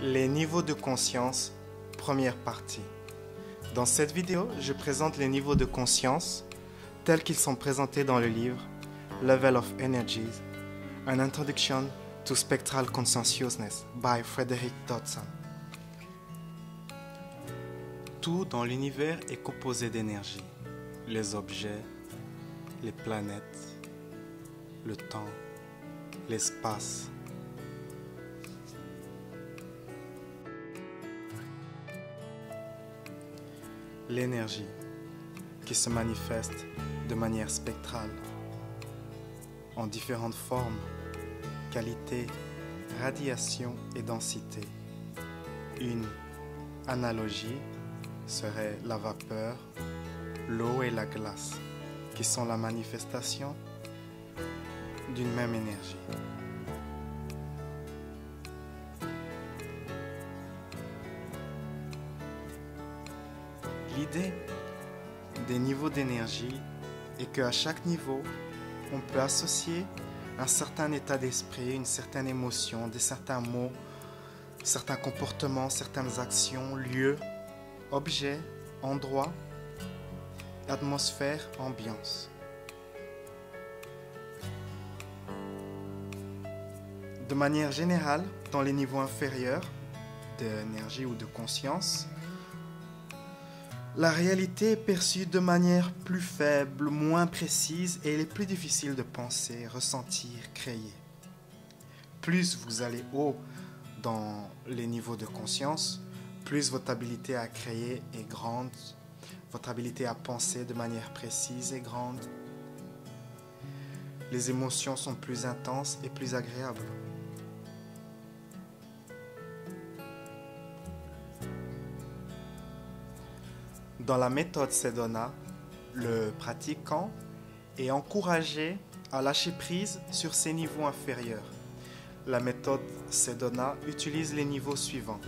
Les niveaux de conscience, première partie. Dans cette vidéo, je présente les niveaux de conscience tels qu'ils sont présentés dans le livre Level of Energies, An Introduction to Spectral Consciousness by Frederick Dodson. Tout dans l'univers est composé d'énergie. Les objets, les planètes, le temps, l'espace. L'énergie qui se manifeste de manière spectrale, en différentes formes, qualité, radiation et densité. Une analogie serait la vapeur, l'eau et la glace, qui sont la manifestation d'une même énergie. L'idée des niveaux d'énergie est qu'à chaque niveau, on peut associer un certain état d'esprit, une certaine émotion, certains mots, certains comportements, certaines actions, lieux, objets, endroits, atmosphère, ambiance. De manière générale, dans les niveaux inférieurs d'énergie ou de conscience, la réalité est perçue de manière plus faible, moins précise et il est plus difficile de penser, ressentir, créer. Plus vous allez haut dans les niveaux de conscience, plus votre habilité à créer est grande, votre habilité à penser de manière précise est grande. Les émotions sont plus intenses et plus agréables. Dans la méthode Sedona, le pratiquant est encouragé à lâcher prise sur ses niveaux inférieurs. La méthode Sedona utilise les niveaux suivants: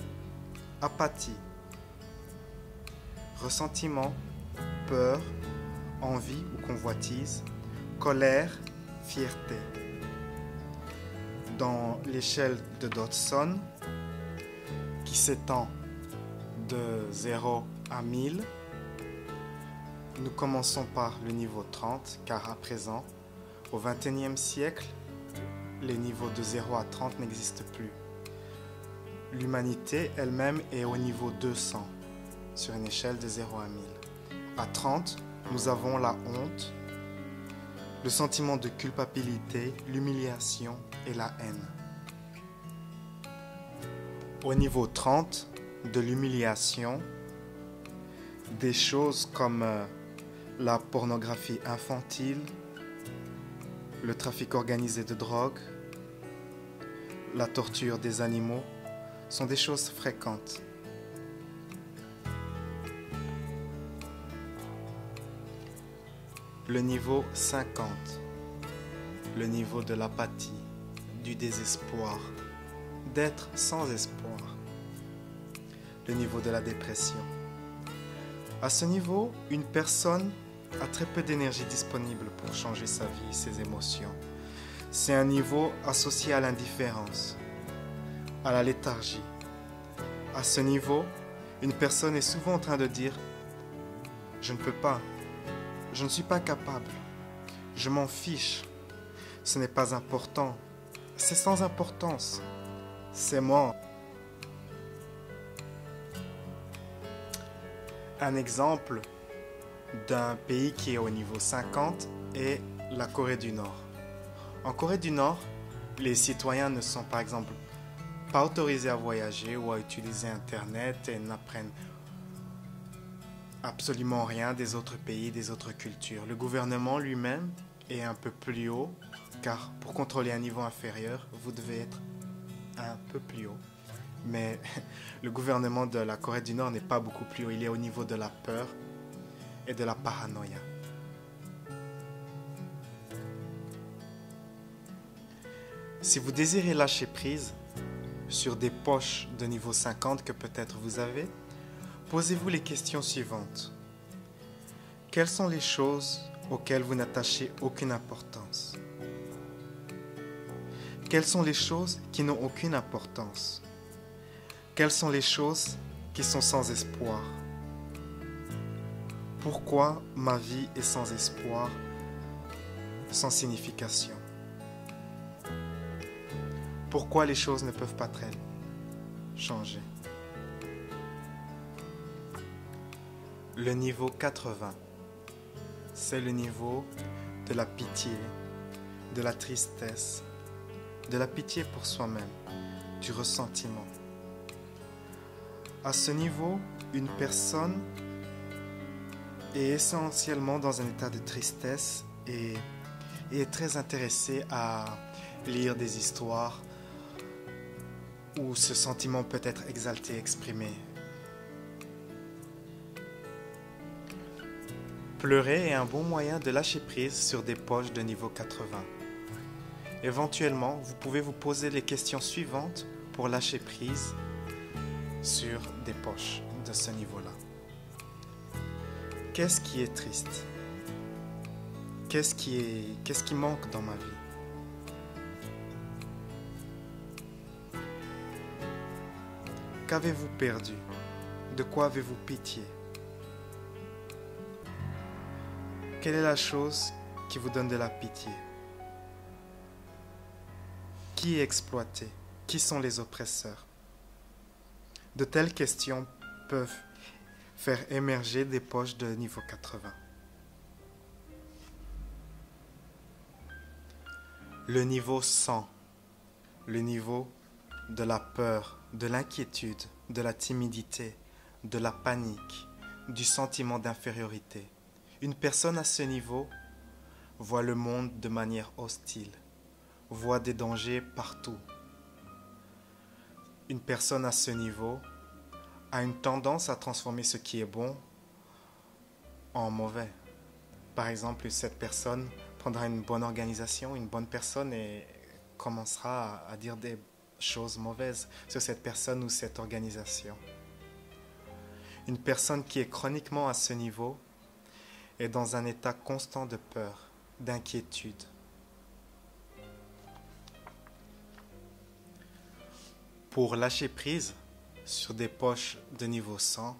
apathie, ressentiment, peur, envie ou convoitise, colère, fierté. Dans l'échelle de Dodson, qui s'étend de 0 à 1000, nous commençons par le niveau 30, car à présent, au XXIe siècle, les niveaux de 0 à 30 n'existent plus. L'humanité elle-même est au niveau 200, sur une échelle de 0 à 1000. À 30, nous avons la honte, le sentiment de culpabilité, l'humiliation et la haine. Au niveau 30, de l'humiliation, des choses comme la pornographie infantile, le trafic organisé de drogue, la torture des animaux sont des choses fréquentes. Le niveau 50, le niveau de l'apathie, du désespoir, d'être sans espoir, le niveau de la dépression. À ce niveau, une personne a très peu d'énergie disponible pour changer sa vie, ses émotions. C'est un niveau associé à l'indifférence, à la léthargie. À ce niveau, une personne est souvent en train de dire « Je ne peux pas, je ne suis pas capable, je m'en fiche, ce n'est pas important, c'est sans importance, c'est mort ». Un exemple d'un pays qui est au niveau 50 est la Corée du Nord. En Corée du Nord, les citoyens ne sont par exemple pas autorisés à voyager ou à utiliser Internet et n'apprennent absolument rien des autres pays, des autres cultures. Le gouvernement lui-même est un peu plus haut, car pour contrôler un niveau inférieur, vous devez être un peu plus haut. Mais le gouvernement de la Corée du Nord n'est pas beaucoup plus haut, il est au niveau de la peur et de la paranoïa. Si vous désirez lâcher prise sur des poches de niveau 50 que peut-être vous avez, posez-vous les questions suivantes. Quelles sont les choses auxquelles vous n'attachez aucune importance? Quelles sont les choses qui n'ont aucune importance? Quelles sont les choses qui sont sans espoir? Pourquoi ma vie est sans espoir, sans signification? Pourquoi les choses ne peuvent pas changer? Le niveau 80, c'est le niveau de la pitié, de la tristesse, de la pitié pour soi-même, du ressentiment. À ce niveau, une personne est essentiellement dans un état de tristesse et est très intéressée à lire des histoires où ce sentiment peut être exalté, exprimé. Pleurer est un bon moyen de lâcher prise sur des poches de niveau 80. Éventuellement, vous pouvez vous poser les questions suivantes pour lâcher prise sur des poches de ce niveau-là. Qu'est-ce qui est triste? Qu'est-ce qui manque dans ma vie? Qu'avez-vous perdu? De quoi avez-vous pitié? Quelle est la chose qui vous donne de la pitié? Qui est exploité? Qui sont les oppresseurs? De telles questions peuvent faire émerger des poches de niveau 80. Le niveau 100, le niveau de la peur, de l'inquiétude, de la timidité, de la panique, du sentiment d'infériorité. Une personne à ce niveau voit le monde de manière hostile, voit des dangers partout. Une personne à ce niveau a une tendance à transformer ce qui est bon en mauvais. Par exemple, cette personne prendra une bonne organisation, une bonne personne et commencera à dire des choses mauvaises sur cette personne ou cette organisation. Une personne qui est chroniquement à ce niveau est dans un état constant de peur, d'inquiétude. Pour lâcher prise sur des poches de niveau 100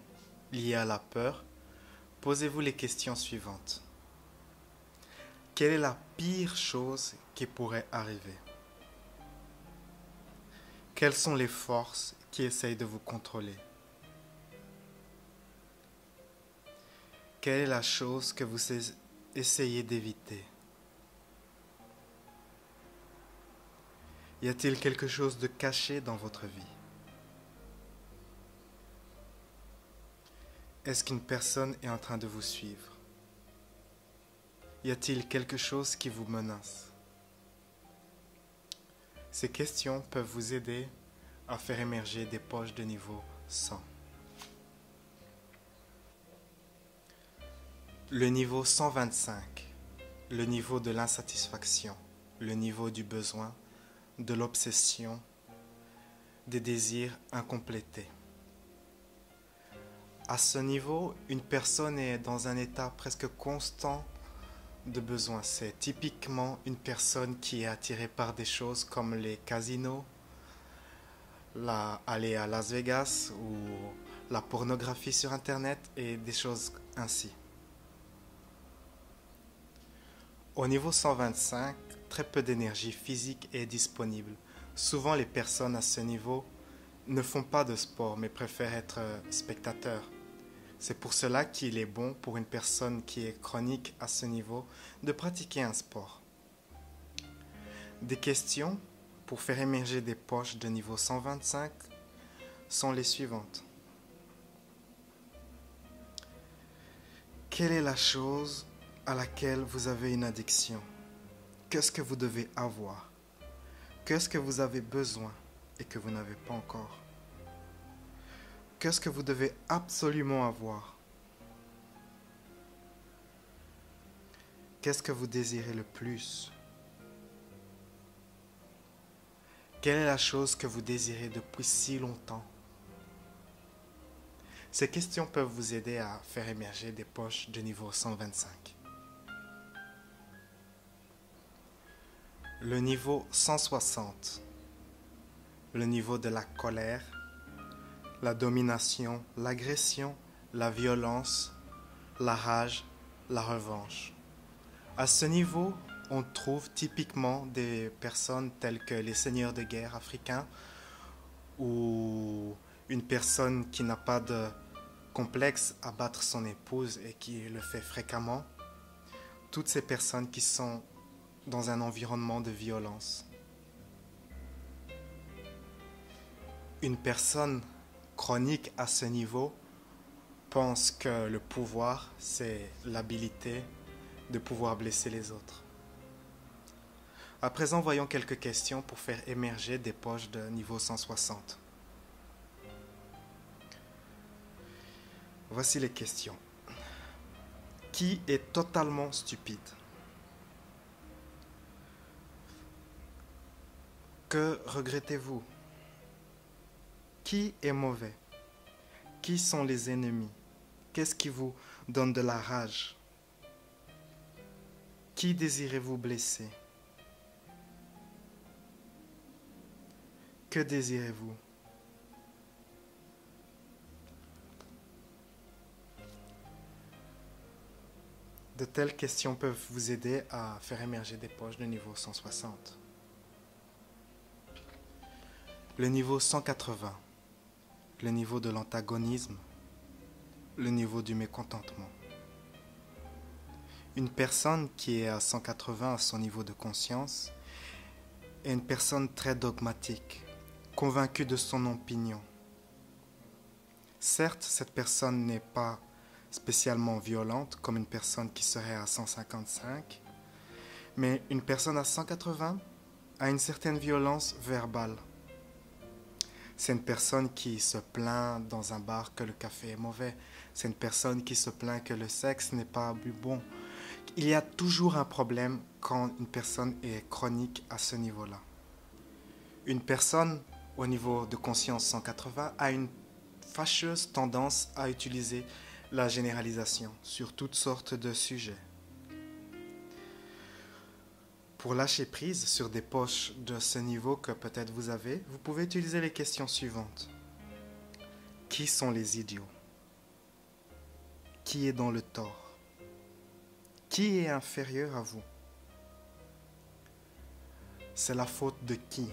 liées à la peur, posez-vous les questions suivantes. Quelle est la pire chose qui pourrait arriver? Quelles sont les forces qui essayent de vous contrôler? Quelle est la chose que vous essayez d'éviter? Y a-t-il quelque chose de caché dans votre vie? Est-ce qu'une personne est en train de vous suivre? Y a-t-il quelque chose qui vous menace? Ces questions peuvent vous aider à faire émerger des poches de niveau 100. Le niveau 125, le niveau de l'insatisfaction, le niveau du besoin, de l'obsession, des désirs incomplétés. À ce niveau, une personne est dans un état presque constant de besoin. C'est typiquement une personne qui est attirée par des choses comme les casinos, aller à Las Vegas ou la pornographie sur Internet et des choses ainsi. Au niveau 125, très peu d'énergie physique est disponible. Souvent, les personnes à ce niveau ne font pas de sport mais préfèrent être spectateurs. C'est pour cela qu'il est bon pour une personne qui est chronique à ce niveau de pratiquer un sport. Des questions pour faire émerger des poches de niveau 125 sont les suivantes. Quelle est la chose à laquelle vous avez une addiction? Qu'est-ce que vous devez avoir? Qu'est-ce que vous avez besoin et que vous n'avez pas encore? Qu'est-ce que vous devez absolument avoir? Qu'est-ce que vous désirez le plus? Quelle est la chose que vous désirez depuis si longtemps? Ces questions peuvent vous aider à faire émerger des poches de niveau 125. Le niveau 160, le niveau de la colère, la domination, l'agression, la violence, la rage, la revanche. À ce niveau, on trouve typiquement des personnes telles que les seigneurs de guerre africains ou une personne qui n'a pas de complexe à battre son épouse et qui le fait fréquemment. Toutes ces personnes qui sont dans un environnement de violence. Une personne chronique à ce niveau pense que le pouvoir, c'est l'habilité de pouvoir blesser les autres. À présent, voyons quelques questions pour faire émerger des poches de niveau 160. Voici les questions. Qui est totalement stupide? Que regrettez-vous? Qui est mauvais? Qui sont les ennemis? Qu'est-ce qui vous donne de la rage? Qui désirez-vous blesser? Que désirez-vous? De telles questions peuvent vous aider à faire émerger des poches de niveau 160. Le niveau 180, le niveau de l'antagonisme, le niveau du mécontentement. Une personne qui est à 180 à son niveau de conscience est une personne très dogmatique, convaincue de son opinion. Certes, cette personne n'est pas spécialement violente comme une personne qui serait à 155, mais une personne à 180 a une certaine violence verbale. C'est une personne qui se plaint dans un bar que le café est mauvais. C'est une personne qui se plaint que le sexe n'est pas bon. Il y a toujours un problème quand une personne est chronique à ce niveau-là. Une personne au niveau de conscience 180 a une fâcheuse tendance à utiliser la généralisation sur toutes sortes de sujets. Pour lâcher prise sur des poches de ce niveau que peut-être vous avez, vous pouvez utiliser les questions suivantes. Qui sont les idiots? Qui est dans le tort? Qui est inférieur à vous? C'est la faute de qui?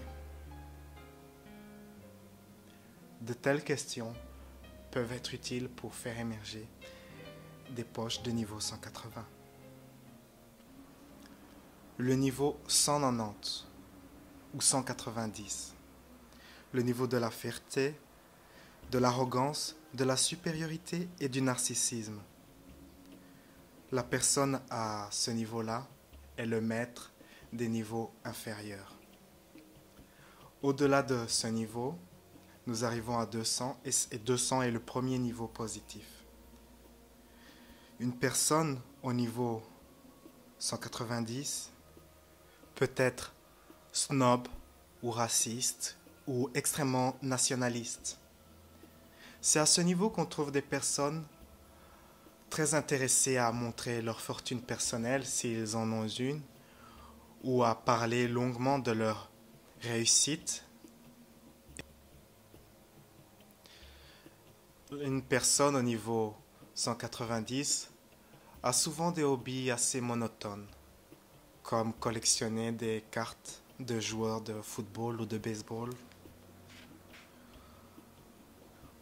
De telles questions peuvent être utiles pour faire émerger des poches de niveau 180. Le niveau 190 ou 190, le niveau de la fierté, de l'arrogance, de la supériorité et du narcissisme. La personne à ce niveau-là est le maître des niveaux inférieurs. Au-delà de ce niveau, nous arrivons à 200 et 200 est le premier niveau positif. Une personne au niveau 190 peut être snob ou raciste ou extrêmement nationaliste. C'est à ce niveau qu'on trouve des personnes très intéressées à montrer leur fortune personnelle s'ils en ont une ou à parler longuement de leur réussite. Une personne au niveau 190 a souvent des hobbies assez monotones, comme collectionner des cartes de joueurs de football ou de baseball,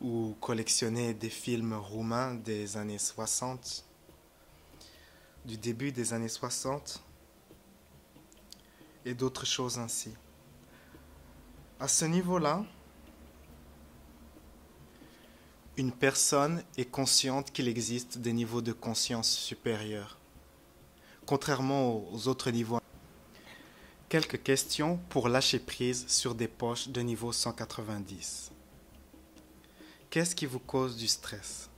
ou collectionner des films roumains des années 60, du début des années 60, et d'autres choses ainsi. À ce niveau-là, une personne est consciente qu'il existe des niveaux de conscience supérieurs, contrairement aux autres niveaux. Quelques questions pour lâcher prise sur des poches de niveau 190. Qu'est-ce qui vous cause du stress?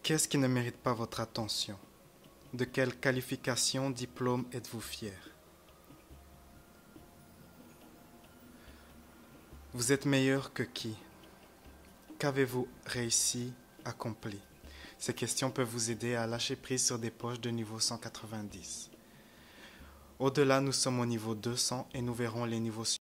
Qu'est-ce qui ne mérite pas votre attention? De quelle qualification, diplôme êtes-vous fier? Vous êtes meilleur que qui? Qu'avez-vous réussi, accompli? Ces questions peuvent vous aider à lâcher prise sur des poches de niveau 190. Au-delà, nous sommes au niveau 200 et nous verrons les niveaux suivants.